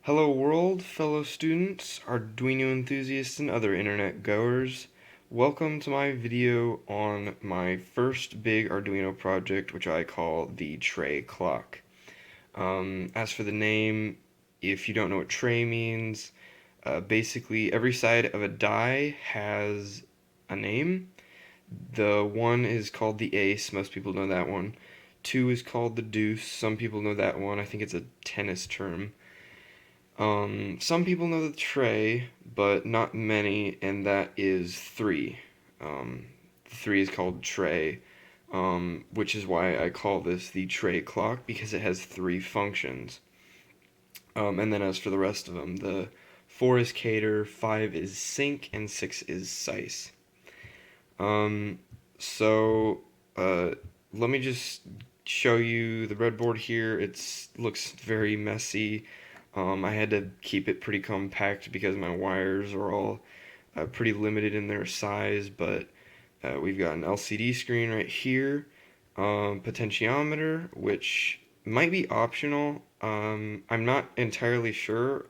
Hello world, fellow students, Arduino enthusiasts, and other internet goers. Welcome to my video on my first big Arduino project, which I call the tray clock. As for the name, if you don't know what tray means, basically every side of a die has a name. The one is called the ace, most people know that one. Two is called the deuce, some people know that one, I think it's a tennis term. Some people know the tray, but not many, and that is 3. 3 is called tray, which is why I call this the tray clock, because it has 3 functions. And then as for the rest of them, the 4 is cater, 5 is sync, and 6 is size. So, let me just show you the breadboard here. It looks very messy. I had to keep it pretty compact because my wires are all pretty limited in their size, but we've got an LCD screen right here, potentiometer, which might be optional. I'm not entirely sure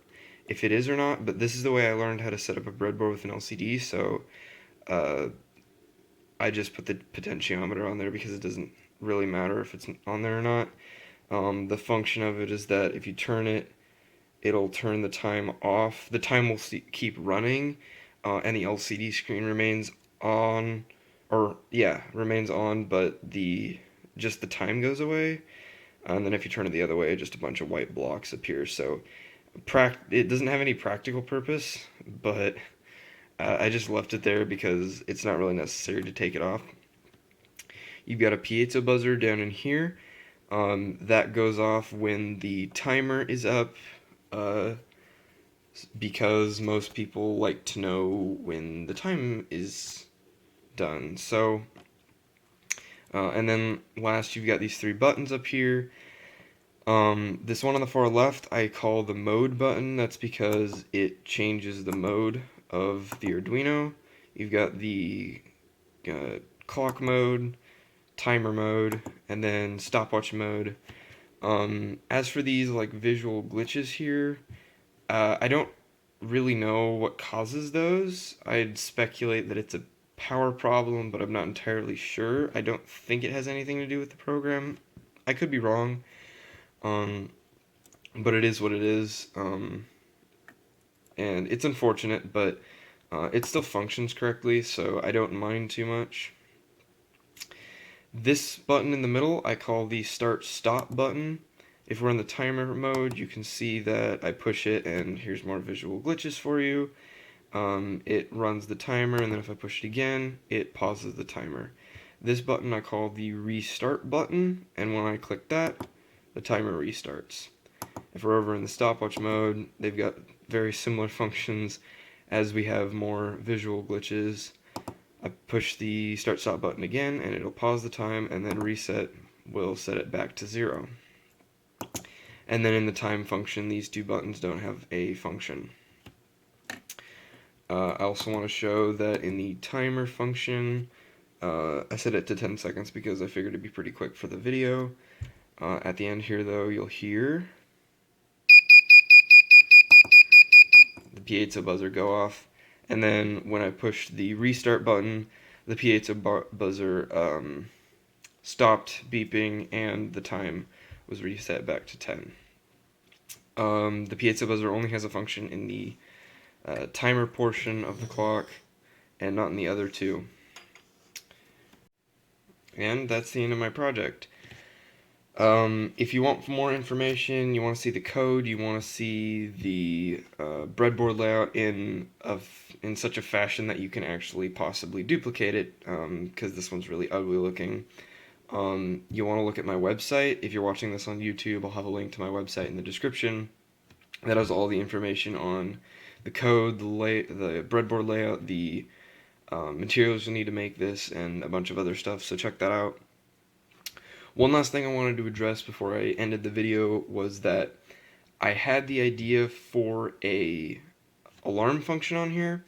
if it is or not, but this is the way I learned how to set up a breadboard with an LCD, so I just put the potentiometer on there because it doesn't really matter if it's on there or not. The function of it is that if you turn it, it'll turn the time off. The time will keep running, and the LCD screen remains on, remains on, but just the time goes away. And then if you turn it the other way, just a bunch of white blocks appear. So it doesn't have any practical purpose, but I just left it there because it's not really necessary to take it off. You've got a piezo buzzer down in here. That goes off when the timer is up, because most people like to know when the time is done. So, and then last you've got these 3 buttons up here. This one on the far left I call the mode button. That's because it changes the mode of the Arduino. You've got the clock mode, timer mode, and then stopwatch mode. As for these like visual glitches here, I don't really know what causes those. I'd speculate that it's a power problem, but I'm not entirely sure. I don't think it has anything to do with the program. I could be wrong, but it is what it is, and it's unfortunate, but it still functions correctly, so I don't mind too much. This button in the middle I call the start-stop button. If we're in the timer mode, you can see that I push it, and here's more visual glitches for you. It runs the timer, and then if I push it again, it pauses the timer. This button I call the restart button, and when I click that, the timer restarts. If we're over in the stopwatch mode, they've got very similar functions as we have more visual glitches. I push the start-stop button again, and it'll pause the time, and then reset will set it back to 0. And then in the time function, these 2 buttons don't have a function. I also want to show that in the timer function, I set it to 10 seconds because I figured it'd be pretty quick for the video. At the end here, though, you'll hear the piezo buzzer go off. And then when I pushed the restart button, the piezo buzzer stopped beeping, and the time was reset back to 10. The piezo buzzer only has a function in the timer portion of the clock, and not in the other 2. And that's the end of my project. If you want more information, you want to see the code, you want to see the breadboard layout in such a fashion that you can actually possibly duplicate it, because this one's really ugly looking. You want to look at my website. If you're watching this on YouTube, I'll have a link to my website in the description. That has all the information on the code, the breadboard layout, the materials you need to make this, and a bunch of other stuff, so check that out. One last thing I wanted to address before I ended the video was that I had the idea for a alarm function on here.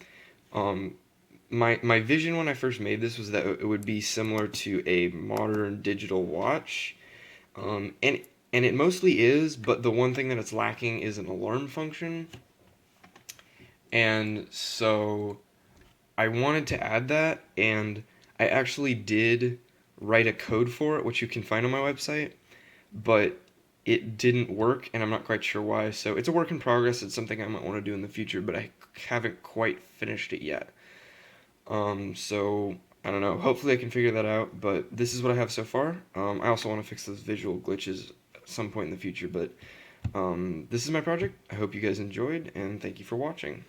My vision when I first made this was that it would be similar to a modern digital watch, and And it mostly is, but the one thing that it's lacking is an alarm function. And so I wanted to add that, and I actually did write a code for it, which you can find on my website, but it didn't work, and I'm not quite sure why. So it's a work in progress. It's something I might want to do in the future, but I haven't quite finished it yet. So I don't know. Hopefully I can figure that out, but this is what I have so far. I also want to fix those visual glitches at some point in the future, but this is my project. I hope you guys enjoyed, and thank you for watching.